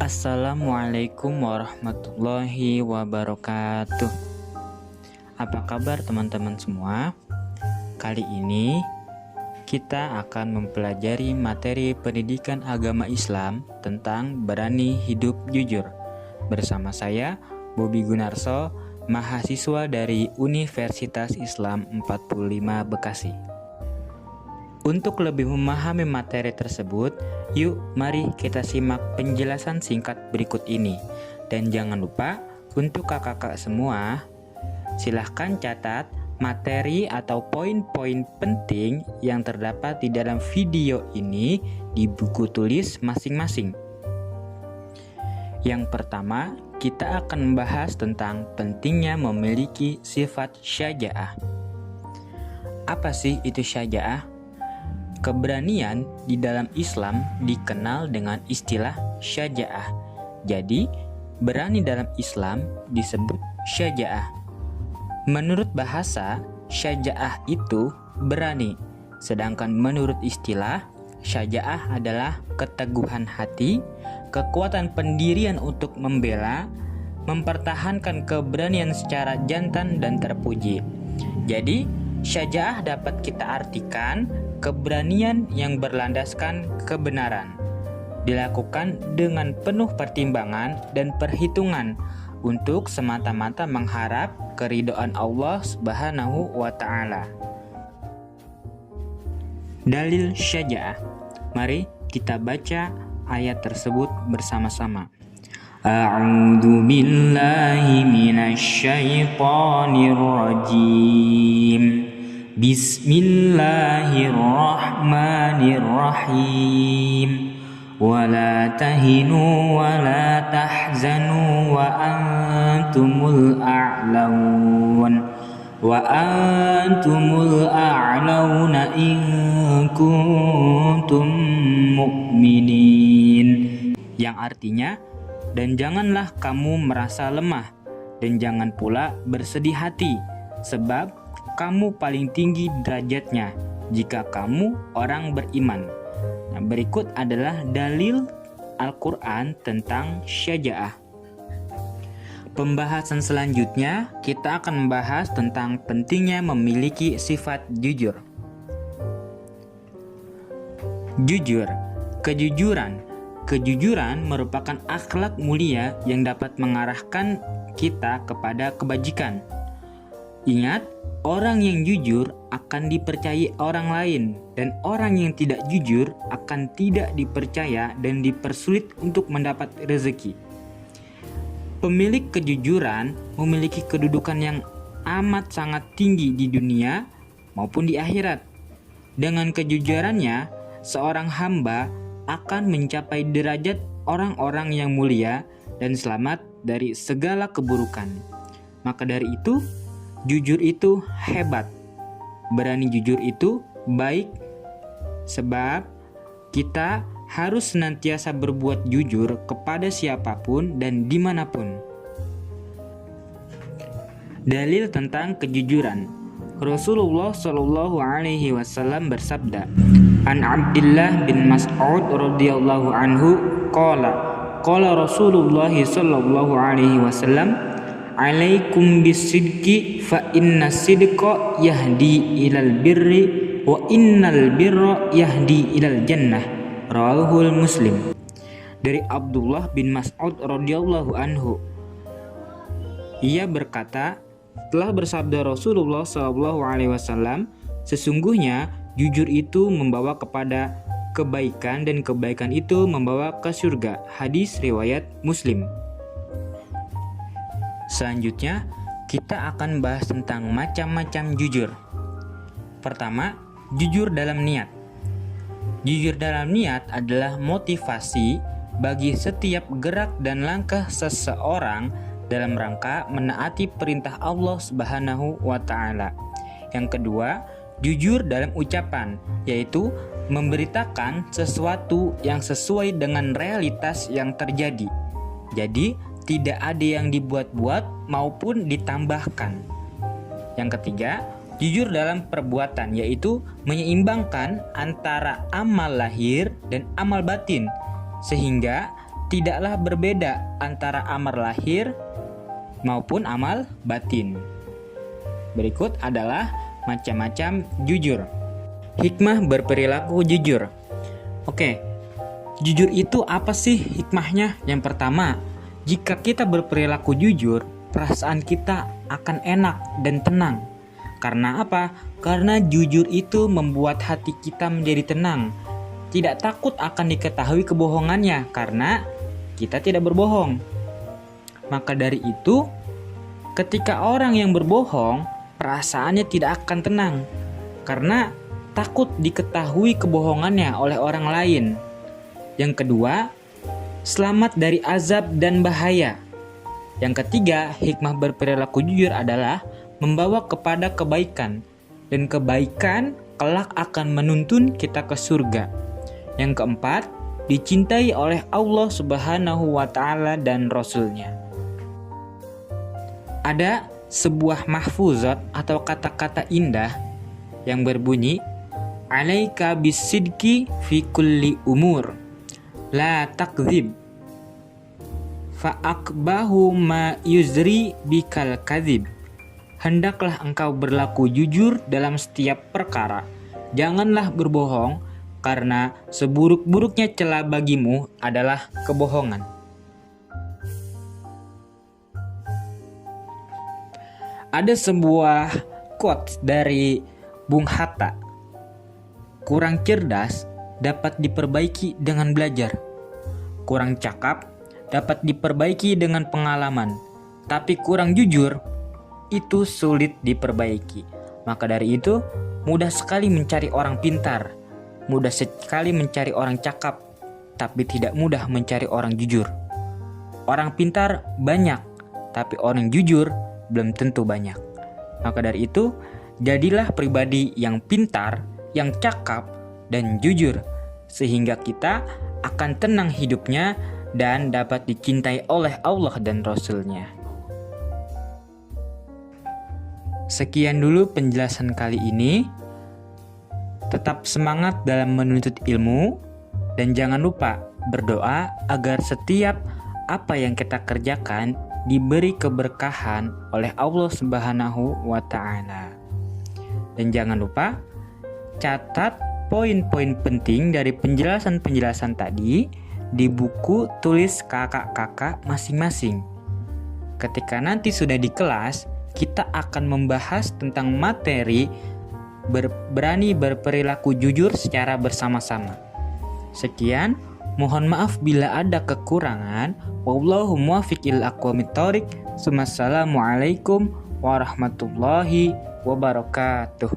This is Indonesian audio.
Assalamualaikum warahmatullahi wabarakatuh. Apa kabar teman-teman semua? Kali ini kita akan mempelajari materi pendidikan agama Islam tentang berani hidup jujur. Bersama saya, Bobi Gunarso, mahasiswa dari Universitas Islam 45 Bekasi. Untuk lebih memahami materi tersebut, yuk mari kita simak penjelasan singkat berikut ini. Dan jangan lupa, untuk kakak-kakak semua, silahkan catat materi atau poin-poin penting yang terdapat di dalam video ini di buku tulis masing-masing. Yang pertama, kita akan membahas tentang pentingnya memiliki sifat syaja'ah. Apa sih itu syaja'ah? Keberanian di dalam Islam dikenal dengan istilah syaja'ah. Jadi, berani dalam Islam disebut syaja'ah. Menurut bahasa, syaja'ah itu berani. Sedangkan menurut istilah, syaja'ah adalah keteguhan hati, kekuatan pendirian untuk membela, mempertahankan keberanian secara jantan dan terpuji. Jadi, syaja'ah dapat kita artikan keberanian yang berlandaskan kebenaran, dilakukan dengan penuh pertimbangan dan perhitungan untuk semata-mata mengharap keridhaan Allah Subhanahu wa Ta'ala. Dalil syaja'ah. Mari kita baca ayat tersebut bersama-sama. A'udzu billahi minasy syaithanir rajim. Bismillahirrahmanirrahim. Wala tahinu wala tahzanu wa antumul a'launa in kuntum mu'minin. Yang artinya, dan janganlah kamu merasa lemah dan jangan pula bersedih hati, sebab kamu paling tinggi derajatnya jika kamu orang beriman. Nah, berikut adalah dalil Al-Quran tentang syaja'ah. Pembahasan selanjutnya, kita akan membahas tentang pentingnya memiliki sifat jujur. Jujur, kejujuran. Kejujuran merupakan akhlak mulia yang dapat mengarahkan kita kepada kebajikan. Ingat, orang yang jujur akan dipercayai orang lain, dan orang yang tidak jujur akan tidak dipercaya dan dipersulit untuk mendapat rezeki. Pemilik kejujuran memiliki kedudukan yang amat sangat tinggi di dunia maupun di akhirat. Dengan kejujurannya, seorang hamba akan mencapai derajat orang-orang yang mulia dan selamat dari segala keburukan. Maka dari itu, jujur itu hebat. Berani jujur itu baik, sebab kita harus senantiasa berbuat jujur kepada siapapun dan dimanapun. Dalil tentang kejujuran. Rasulullah Shallallahu Alaihi Wasallam bersabda, An Abdullah bin Mas'ud radhiyallahu anhu qala Rasulullah Shallallahu Alaihi Wasallam, alaikum bisidqi fa inna sidqa yahdi ilal birri wa innal birra yahdi ilal jannah. Rawahul Muslim. Dari Abdullah bin Mas'ud radhiyallahu anhu, ia berkata, telah bersabda Rasulullah SAW, sesungguhnya jujur itu membawa kepada kebaikan dan kebaikan itu membawa ke surga. Hadis riwayat Muslim. Selanjutnya, kita akan bahas tentang macam-macam jujur. Pertama, jujur dalam niat. Jujur dalam niat adalah motivasi bagi setiap gerak dan langkah seseorang dalam rangka menaati perintah Allah Subhanahu wa Ta'ala. Yang kedua, jujur dalam ucapan, yaitu memberitakan sesuatu yang sesuai dengan realitas yang terjadi. Jadi, tidak ada yang dibuat-buat maupun ditambahkan. Yang ketiga, Jujur dalam perbuatan, yaitu menyeimbangkan antara amal lahir dan amal batin, sehingga tidaklah berbeda antara amal lahir maupun amal batin. Berikut adalah macam-macam jujur. Hikmah berperilaku jujur. Oke, jujur itu apa sih hikmahnya? Yang pertama, jika kita berperilaku jujur, perasaan kita akan enak dan tenang. Karena apa? Karena jujur itu membuat hati kita menjadi tenang. Tidak takut akan diketahui kebohongannya karena kita tidak berbohong. Maka dari itu, ketika orang yang berbohong, perasaannya tidak akan tenang karena takut diketahui kebohongannya oleh orang lain. Yang kedua, selamat dari azab dan bahaya. Yang ketiga, hikmah berperilaku jujur adalah membawa kepada kebaikan, dan kebaikan kelak akan menuntun kita ke surga. Yang keempat, dicintai oleh Allah Subhanahu wa Ta'ala dan Rasul-Nya. Ada sebuah mahfuzat atau kata-kata indah yang berbunyi, alaika bisidqi fi kulli umur la takdzib fa akbahu ma yuzri bikal kadzib. Hendaklah engkau berlaku jujur dalam setiap perkara. Janganlah berbohong, karena seburuk-buruknya cela bagimu adalah kebohongan. Ada sebuah quote dari Bung Hatta. Kurang cerdas dapat diperbaiki dengan belajar. Kurang cakap dapat diperbaiki dengan pengalaman. Tapi kurang jujur itu sulit diperbaiki. Maka dari itu, mudah sekali mencari orang pintar, mudah sekali mencari orang cakap, tapi tidak mudah mencari orang jujur. Orang pintar banyak, tapi orang jujur belum tentu banyak. Maka dari itu, jadilah pribadi yang pintar, yang cakap, dan jujur, sehingga kita akan tenang hidupnya dan dapat dicintai oleh Allah dan Rasul-Nya. Sekian dulu penjelasan kali ini. Tetap semangat dalam menuntut ilmu, dan jangan lupa berdoa agar setiap apa yang kita kerjakan diberi keberkahan oleh Allah Subhanahu wa Ta'ala. Dan jangan lupa catat poin-poin penting dari penjelasan-penjelasan tadi di buku tulis kakak-kakak masing-masing. Ketika nanti sudah di kelas, kita akan membahas tentang materi berani berperilaku jujur secara bersama-sama. Sekian, mohon maaf bila ada kekurangan. Wallahu muwaffiq ila aqwamit thoriq. Wassalamualaikum warahmatullahi wabarakatuh.